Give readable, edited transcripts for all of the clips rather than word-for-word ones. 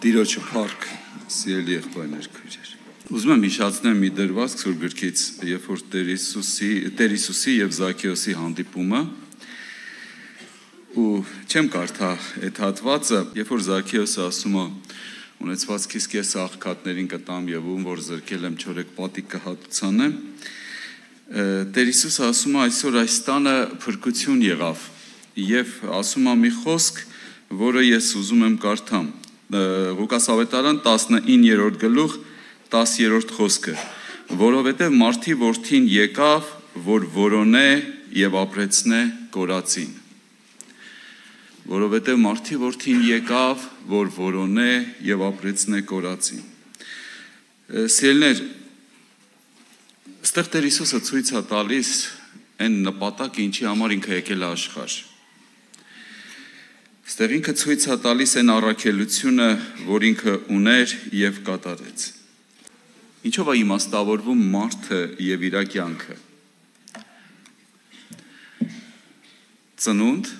Տիրոջը փառք, սիրելի եղբայրներ, քույրեր։ Ուզում եմ հիշեցնել մի դրվածք Սուրբ գրքից, երբ որ Տեր Հիսուսի եւ Զաքեոսի հանդիպումը, ու չեմ կարդա այդ հատվածը, երբ որ Զաքեոսը ասում է, ունեցվածքիս կես աղքատներին կտամ եւ ում որ զրկել եմ չորեք պատիկ կհատուցանեմ, Տեր Հիսուսը ասում է, այսօր այս տանը փրկություն եղավ եւ ասում է մի խոսք, որը ես ուզում եմ կարդամ։ Ղուկաս ավետարան 19-րդ գլուխ 10-րդ խոսքը, որովհետև մարդի որդին եկավ, որ որոնե եւ ապրեցնե կորածին։ Որովհետև մարդի որդին եկավ, որ որոնե եւ ապրեցնե կորածին։ Սիրելիներ, այստեղ Տեր Հիսուսը ցույց է տալիս այն նպատակը, ինչի համար ինքը եկել է աշխարհ։ Այստեղ ինքը ցույց է տալիս այն առաքելությունը, որ ինքը ուներ եւ կատարեց։ Ինչով է իմաստավորվում մարդը եւ իր կյանքը։ Ծնունդ,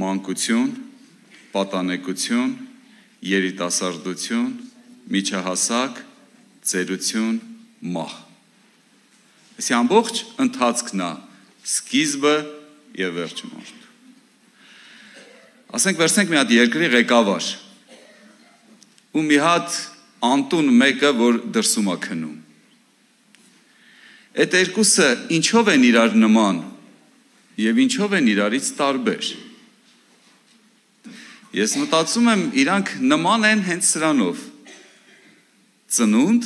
մանկություն, պատանեկություն, երիտասարդություն, միջահասակ, ծերություն, մահ։ Այս ամբողջ ընթացքն է սկիզբը եւ վերջը մարդու։ Ասենք վերցնենք մի հատ երկրի ղեկավար ու մի հատ անտուն մեկը, որ դրսում է քնում։ Այդ երկուսը ինչով են իրար նման եւ ինչով են իրարից տարբեր։ Ես մտածում եմ, իրանք նման են հենց սրանով. ծնունդ,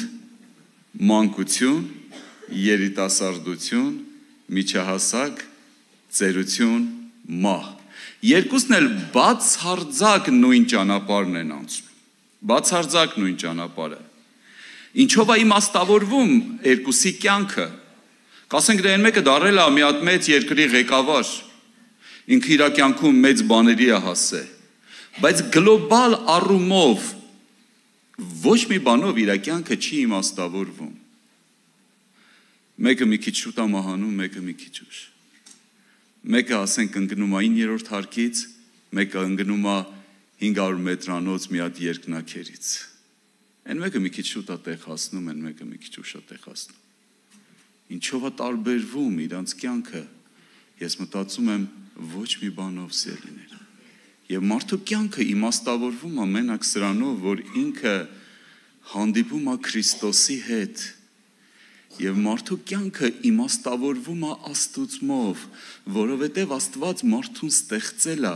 մանկություն, երիտասարդություն, միջահասակ, ծերություն, մահ։ Երկուսն էլ բացարձակ նույն ճանապարհն են անցնում։ Բացարձակ նույն ճանապարհը։ Ինչով է իմաստավորվում երկուսի կյանքը։ Կասենք դե այն մեկը դարել է մի հատ մեծ երկրի ղեկավար։ Ինքը իր կյանքում մեծ բաների է հասել։ Բայց գլոբալ առումով ոչ մի բանով իր կյանքը չի իմաստավորվում։ Մեկը մի քիչ շուտ է մահանում, մեկը մի քիչ ուշ։ Մեկը ասենք ընկնում է 9-րդ հարկից, մեկը ընկնում է 500 մետրանոց մի հատ երկնաքերից։ Այն մեկը մի քիչ շուտ է տեղ հասնում, այն մեկը մի քիչ ուշ է տեղ հասնում։ Ինչով է տարբերվում իրանց կյանքը, ես մտածում եմ ոչ մի բանով սիրելիներ։ Եվ մարդու կյանքը իմաստավորվում է մենակ սրանով, որ ինքը հանդիպում է Քրիստոսի հետ։ Եվ մարդու կյանքը իմաստավորվում է Աստծուով, որովհետև Աստված մարդուն ստեղծել է,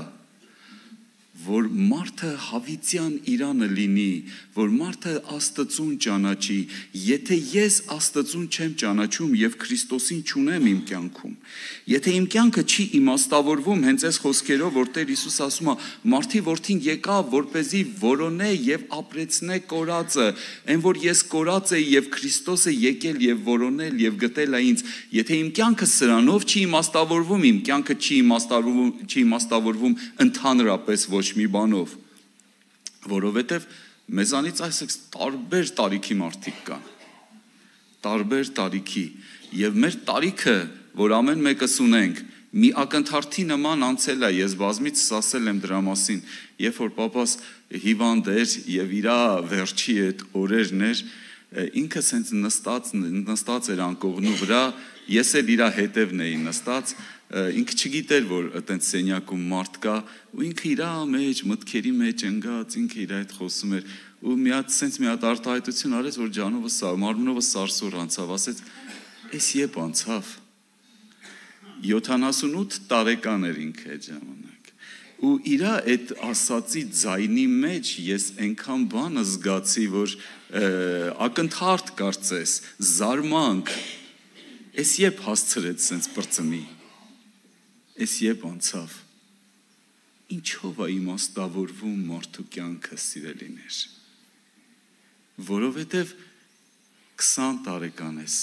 որ մարդը հավիտյան իրանը լինի, որ մարդը Աստծուն ճանաչի։ Եթե ես Աստծուն չեմ ճանաչում եւ Քրիստոսին չունեմ իմ կյանքում, եթե իմ կյանքը չի իմաստավորվում հենց այս խոսքերով, որ Տեր Հիսուս ասում է, մարդի որդին եկավ, որպեսզի որոնե եւ ապրեցնե կորածը, այն որ ես կորած եի եւ Քրիստոսը եկել եւ որոնել եւ գտել է ինձ, եթե իմ կյանքը սրանով չի իմաստավորվում, իմ կյանքը չի իմաստավորվում ընդհանրապես ոչ մի բանով, որովհետև մեզանից այսպես տարբեր տարիքի մարդիկ կան, տարբեր տարիքի, եւ մեր տարիքը, որ ամեն մեկս ունենք, մի ակնթարթի նման անցել է, ես բազմիցս ասել եմ դրա մասին, երբ որ պապաս հիվանդ էր եւ իր վերջի այդ օրերն էր, ինքը սենց նստած էր անկողնու վրա, ես էլ իր հետևն էի նստած, ինքը չգիտեր, որ այտենց սենյակում մարդ կա, ու ինքը իր մեջ, մտքերի մեջ ընկած, ինքը իր հետ խոսում էր, ու մի հատ արտահայտություն արեց, որ ջանովը մարմնովը սարսուռ անցավ, ասեց, «Էս երբ անցավ»։ 78 տարեկան էր ինքը այդ ժամանակ։ Ու իր այդ ասացի ձայնի մեջ ես այնքան բան զգացի, որ ակնթարթ կարծես, զարմանք, էս երբ հասցրեց սենց պրծնի։ Էս երբ անցավ, ինչով է իմաստավորվում մարդու կյանքը, սիրելիներ, որովհետև 20 տարեկան ես,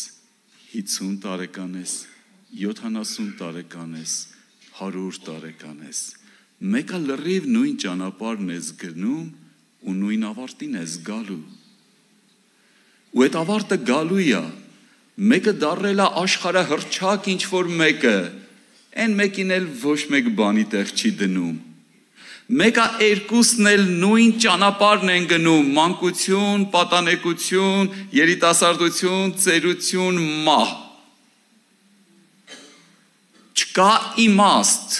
50 տարեկան ես, 70 տարեկան ես, 100 տարեկան ես, մեկը լրիվ նույն ճանապարհն ես գնում ու նույն ավարտին ես գալու։ Ու այդ ավարտը գալու է, մեկը դառել է աշխարհահռչակ ինչ որ մեկը, այն մեկին էլ ոչ մեկ բանի տեղ չի դնում։ Մեկը երկուսն էլ նույն ճանապարհն են գնում, մանկություն, պատանեկություն, երիտասարդություն, ծերություն, մահ։ Չկա իմաստ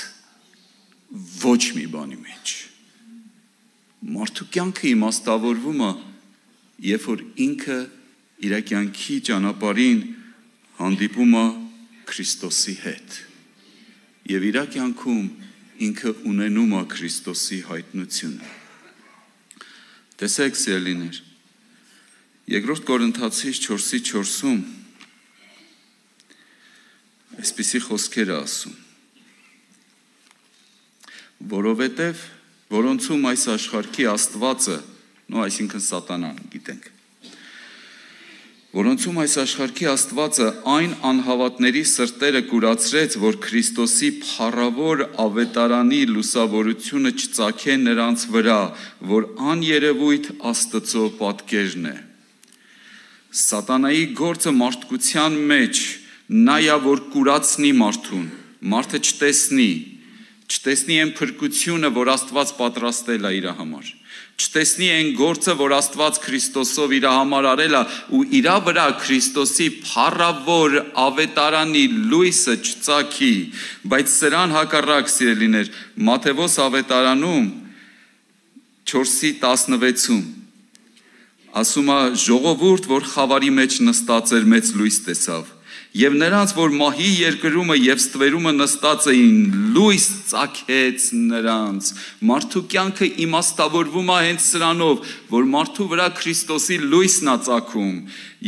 ոչ մի բանի մեջ։ Մարդու կյանքը իմաստավորվում է, երբ որ ինքը իր կյանքի ճանապարհին հանդիպում է Քրիստոսի հետ։ Եվ իր կյանքում ինքը ունենում է Քրիստոսի հայտնությունը։ Տեսեք, սիրելիներ, Երկրորդ Կորինթացիս 4:4-ում այսպիսի խոսքեր է ասում. որովհետև որոնցում այս աշխարհի աստվածը, այսինքն սատանան, գիտենք, որոնցում այս աշխարհի աստվածը այն անհավատների սրտերը կուրացրեց, որ Քրիստոսի փառավոր ավետարանի լուսավորությունը չծագե նրանց վրա, որ աներևույթ Աստծո պատկերն է։ Սատանայի գործը մարդկության մեջ նա է, որ կուրացնի մարդուն, մարդը չտեսնի այն փրկությունը, որ Աստված պատրաստել է իր համար, չտեսնի այն գործը, որ Աստված Քրիստոսով իր համար արել է, ու իր վրա Քրիստոսի փառավոր ավետարանի լույսը չծագի, բայց սրան հակառակ, սիրելիներ, Մատթեոս ավետարանում 4:16-ում ասում է, ժողովուրդ, որ խավարի մեջ նստած էր, մեծ լույս տեսավ, եւ նրանց, որ մահի երկրումը եւ ստվերումը նստած էին, լույս ծագեց նրանց։ Մարդու կյանքը իմաստավորվում է հենց սրանով, որ մարդու վրա Քրիստոսի լույսն է ծագում,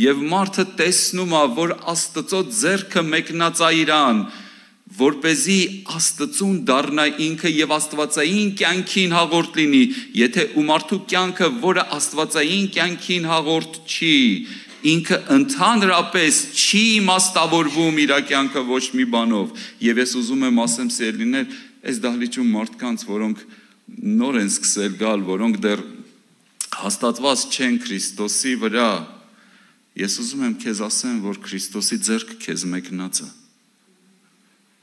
եւ մարդը տեսնում է, որ Աստծո ձեռքը մեկնած է իրան, որպեսզի Աստծուն դառնա ինքը եւ աստվածային կյանքին հաղորդ լինի, եթե ու մարդու կյանքը, որը աստվածային կյանքին հաղորդ չի, ինքը ընդհանրապես չի իմաստավորվում իր կյանքը ոչ մի բանով։ Եվ ես ուզում եմ ասեմ, սիրելիներ, այս դահլիճում մարդկանց, որոնք նոր են սկսել գալ, որոնք դեռ հաստատված չեն Քրիստոսի վրա, ես ուզում եմ քեզ ասեմ, որ Քրիստոսի ձեռքը քեզ մեկնած է,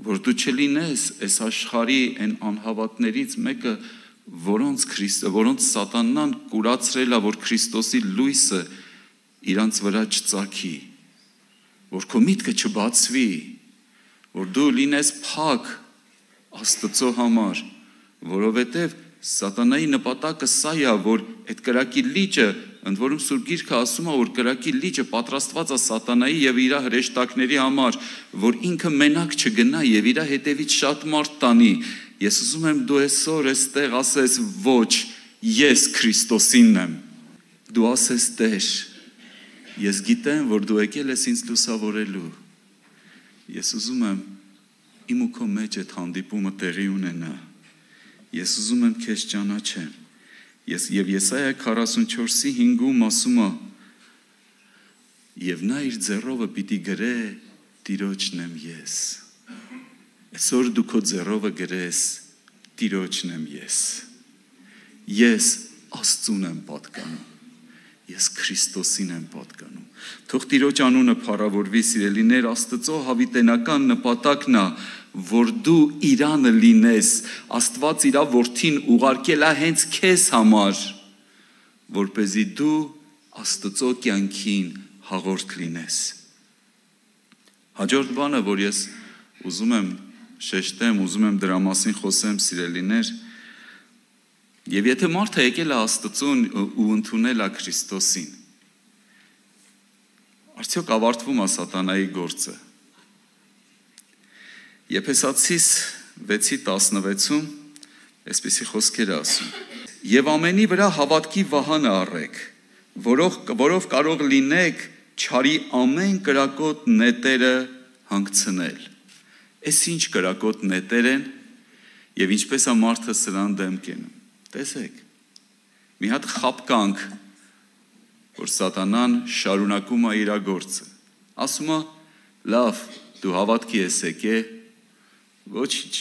որ դու չլինես այս աշխարհի այն անհավատներից մեկը, որոնց սատանան կուրացրել է, որ Քրիստոսի լույսը իրանց վրա չծագի, որ քո միտքը չբացվի, որ դու լինես փակ Աստծո համար, որովհետև սատանայի նպատակը սա է, որ այդ կրակի լիճը, ընդ որում Սուրբ Գիրքը ասում է, որ կրակի լիճը պատրաստված է սատանայի եւ իր հրեշտակների համար, որ ինքը մենակ չգնա եւ իր հետևից շատ մարդ տանի։ Ես ուզում եմ դու այսօր այստեղ ասես ոչ, ես Քրիստոսինն եմ։ Դու ասես Տեր, ես գիտեմ, որ դու եկել ես ինձ լուսավորելու։ Ես ուզում եմ իմ ու քո մեջ այդ հանդիպումը տեղի ունենա։ Ես ուզում եմ քեզ ճանաչեմ։ Եվ Եսայա 44:5-ում ասում է. Եվ նա իր ձեռովը պիտի գրե Տիրոջն եմ ես։ Այսօր դու քո ձեռովը գրես Տիրոջն եմ ես։ Ես Աստծուն եմ պատկանում։ Ես Քրիստոսին եմ պատկանում։ Թող Տիրոջ անունը փառավորվի, սիրելիներ, Աստծո հավիտենական նպատակն է, որ դու իրանը լինես, Աստված իր որդին ուղարկել է հենց քեզ համար, որպեսզի դու Աստծո կյանքին հաղորդ լինես։ Հաջորդ բանը, որ ես ուզում եմ շեշտեմ, ուզում եմ դրա մասին խոսեմ, սիրելիներ, եւ եթե մարդը եկել է Աստծուն ու ընդունել է Քրիստոսին, արդյոք ավարտվում է սատանայի գործը։ Եփեսացիս 6:16-ում այսպիսի խոսքեր ասում. Եվ ամենի վրա հավատքի վահանը առեք, որով կարող լինեք չարի ամեն կրակոտ նետերը հանգցնել։ Այս ինչ կրակոտ նետեր են եւ ինչպես է մարդը սրան դեմ կենում։ Տեսեք, մի հատ խապկանք, որ սատանան շարունակում է իր գործը։ Ասում է, լավ, դու հավատքի ես եկել, ոչինչ,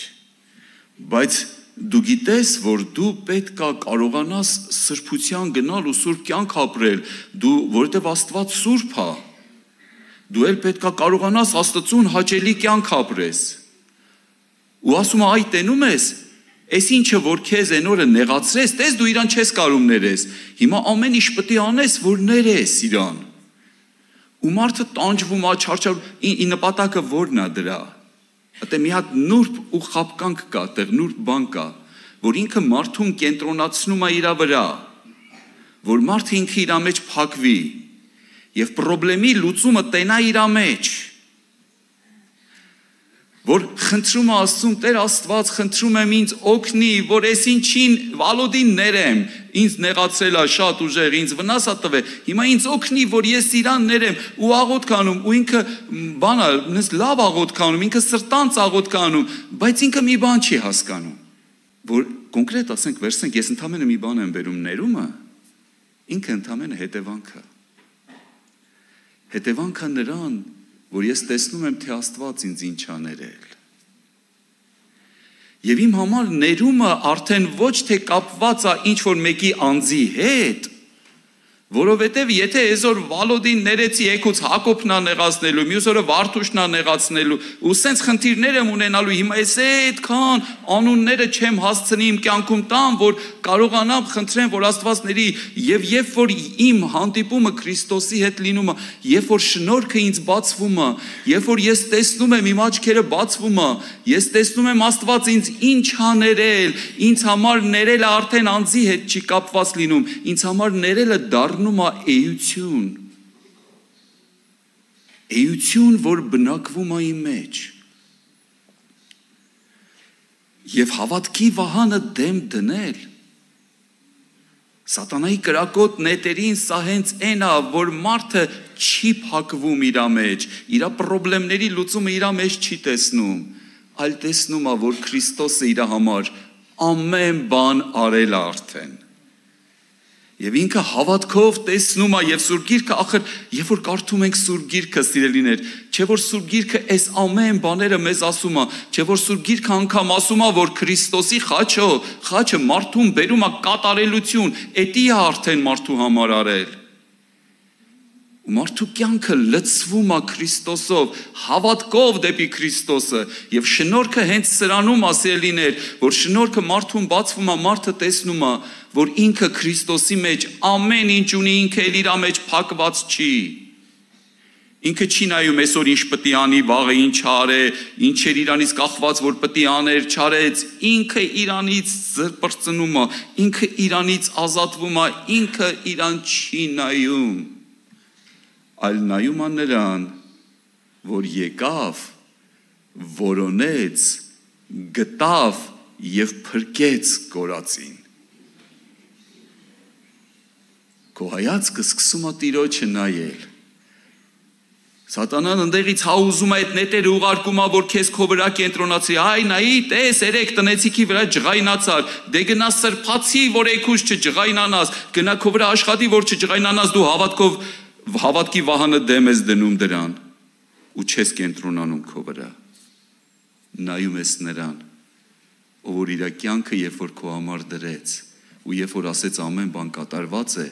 բայց դու գիտես, որ դու պետք է կարողանաս սրբության գնալ ու սուրբ կյանք ապրել, որովհետև Աստված սուրբ է, դու էլ պետք է կարողանաս Աստծուն հաճելի կյանք ապրես։ Ու ասում է, այ տենում ես, Այս ինչը որ քեզ այն օրը նեղացրես, տես դու իրան չես կարող ներես։ Հիմա ամեն ինչ պետք է անես, որ ներես իրան։ Ու մարդը տանջվում է, չարչարում, ի նպատակը որն է դրա։ Այդտեղ մի հատ նուրբ ու խապկանք կա, այդտեղ նուրբ բան կա, որ ինքը մարդուն կենտրոնացնում է իր վրա, որ մարդը ինքը իր մեջ փակվի եւ խնդրի լուծումը տենա իր մեջ։ Որ խնդրում է Աստծուն, Տեր Աստված, խնդրում եմ ինձ օգնի, որ այս ինչին վալոդին ներեմ, ինձ նեղացրել է շատ ուժեղ, ինձ վնաս է տվել, հիմա ինձ օգնի, որ ես իրան ներեմ ու աղոթք անում, ու ինքը բան է, լավ աղոթք անում, ինքը սրտանց աղոթք անում, բայց ինքը մի բան չի հասկանում, որ կոնկրետ ասենք, վերցնենք, ես ընդամենը մի բան եմ բերում ներումը, ինքը ընդամենը հետևանքը նրան, որ ես տեսնում եմ, թե Աստված ինձ ինչ ա ներել։ Եվ իմ համար ներումը արդեն ոչ թե կապված է ինչ-որ մեկի անձի հետ, որովհետև եթե այսօր Վալոդին ներեցի եկուց Հակոբն ա նեղացնելու, մյուս օրը Վարդուշն ա նեղացնելու, ու սենց խնդիրներ եմ ունենալու, հիմա ես այդքան անունները չեմ հասցնի իմ կյանքում տամ, որ կարողանամ խնդրեմ, որ Աստված ների, եւ երբ որ իմ հանդիպումը Քրիստոսի հետ լինում է, երբ որ շնորհքը ինձ բացվում է, երբ որ ես տեսնում եմ իմ աչքերը բացվում է, ես տեսնում եմ Աստված ինձ ինչ ա ներել, ինձ համար ներելը արդեն անձի հետ չի կապված լինում, ինձ համար ներելը դառնում է էություն, որ բնակվում է իմ մեջ։ Եվ հավատքի վահանը դեմ դնել, սատանայի կրակոտ նետերին սա հենց այն է, որ մարդը չի փակվում իր մեջ, իր խնդիրների լուծումը իր մեջ չի տեսնում, այլ տեսնում է, որ Քրիստոսը իր համար ամեն բան արել է արդեն։ Եվ ինքը հավատքով տեսնում է եւ Սուրբ Գիրքը ախր երբ որ կարդում ենք Սուրբ Գիրքը սիրելիներ, չէ որ Սուրբ Գիրքը այս ամեն բաները մեզ ասում է, չէ որ Սուրբ Գիրքը անգամ ասում է, որ Քրիստոսի խաչը մարդուն բերում է կատարելություն, էդի է արդեն մարդու համար արել։ Ու մարդու կյանքը լցվում է Քրիստոսով, հավատքով դեպի Քրիստոսը, եւ շնորհքը հենց սրանում է սիրելիներ, որ շնորհքը մարդուն բացվում է, մարդը տեսնում է, որ ինքը Քրիստոսի մեջ ամեն ինչ ունի, ինքը էլ իր մեջ փակված չի։ Ինքը չի նայում այսօր ինչ պետք է անի, վաղը ինչ արե, ինչ էր իրանից կախված, որ պետք է աներ, չարեց, ինքը իրանից զրպրծնում է, ինքը իրանից ազատվում է, ինքը իրան չի նայում, այլ նայում է նրան, որ եկավ, որոնեց, գտավ եւ փրկեց կորածին։ Քո հայացքը սկսում է Տիրոջը նայել։ Սատանան ընդեղից ուզում է այդ նետերը ուղարկում է, որ քեզ քո վրա կենտրոնացի, այ նայի, տես, երեք տնեցիքի վրա ջղայնացար, դե գնա սրբացի, որ եկուս չջղայնանաս, գնա քո վրա աշխատի, որ չջղայնանաս, դու հավատքի վահանը դեմ ես դնում դրան ու չես կենտրոնանում քո վրա։ Նայում ես նրան, ով որ իր կյանքը երբ որ քո համար դրեց ու երբ որ ասեց ամեն բան կատարված է,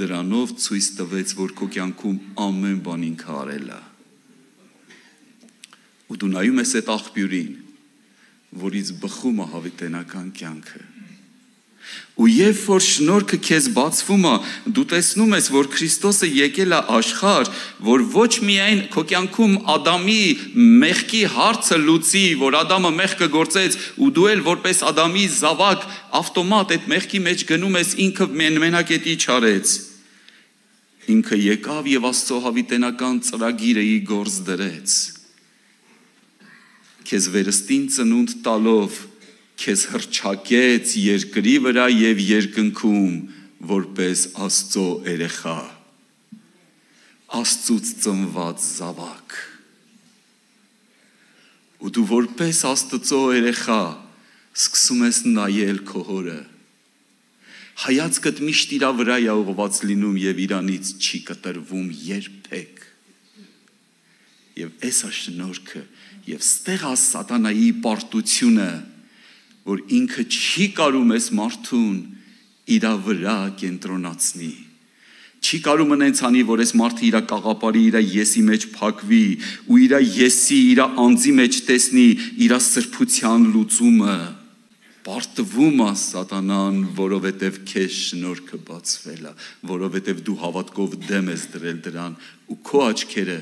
դրանով ցույց տվեց, որ քո կյանքում ամեն բան ինքը արել է։ Ու դու նայում ես այդ աղբյուրին, որից բխում է հավիտենական կյանքը։ Ու երբ որ շնորհքը քեզ բացվում է, դու տեսնում ես, որ Քրիստոսը եկել է աշխարհ, որ ոչ միայն քո կյանքում Ադամի մեղքի հարցը լուծի, որ Ադամը մեղքը գործեց ու դու էլ որպես Ադամի զավակ ավտոմատ այդ մեղքի մեջ գնում ես, ինքը մենակետի չարեց։ Ինքը եկավ եւ Աստծո հավիտենական ծրագիրը ի գործ դրեց։ Քեզ վերստին ծնունդ տալով քեզ հռչակեց երկրի վրա եւ երկնքում որպես Աստծո երեխա, Աստծուց ծնված զավակ։ Ու դու որպես Աստծո երեխա սկսում ես նայել քո հորը։ Հայացքդ միշտ իր վրա է ուղղված լինում եւ իրանից չի կտրվում երբեք։ Եվ այս է շնորհքը եւ ստեղ է սատանայի պարտությունը, որ ինքը չի կարում ես մարդուն իր վրա կենտրոնացնի։ Չի կարում ընենց անի, որ ես մարդը իր կաղապարի, իր եսի մեջ փակվի ու իր եսի, իր անձի մեջ տեսնի իր սրբության լուծումը։ Պարտվում է սատանան, որովհետև քեզ շնորհքը բացվել է, որովհետև դու հավատքով դեմ ես դրել դրան ու քո աչքերը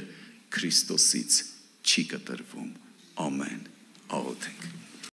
Քրիստոսից չի կտրվում։ Ամեն։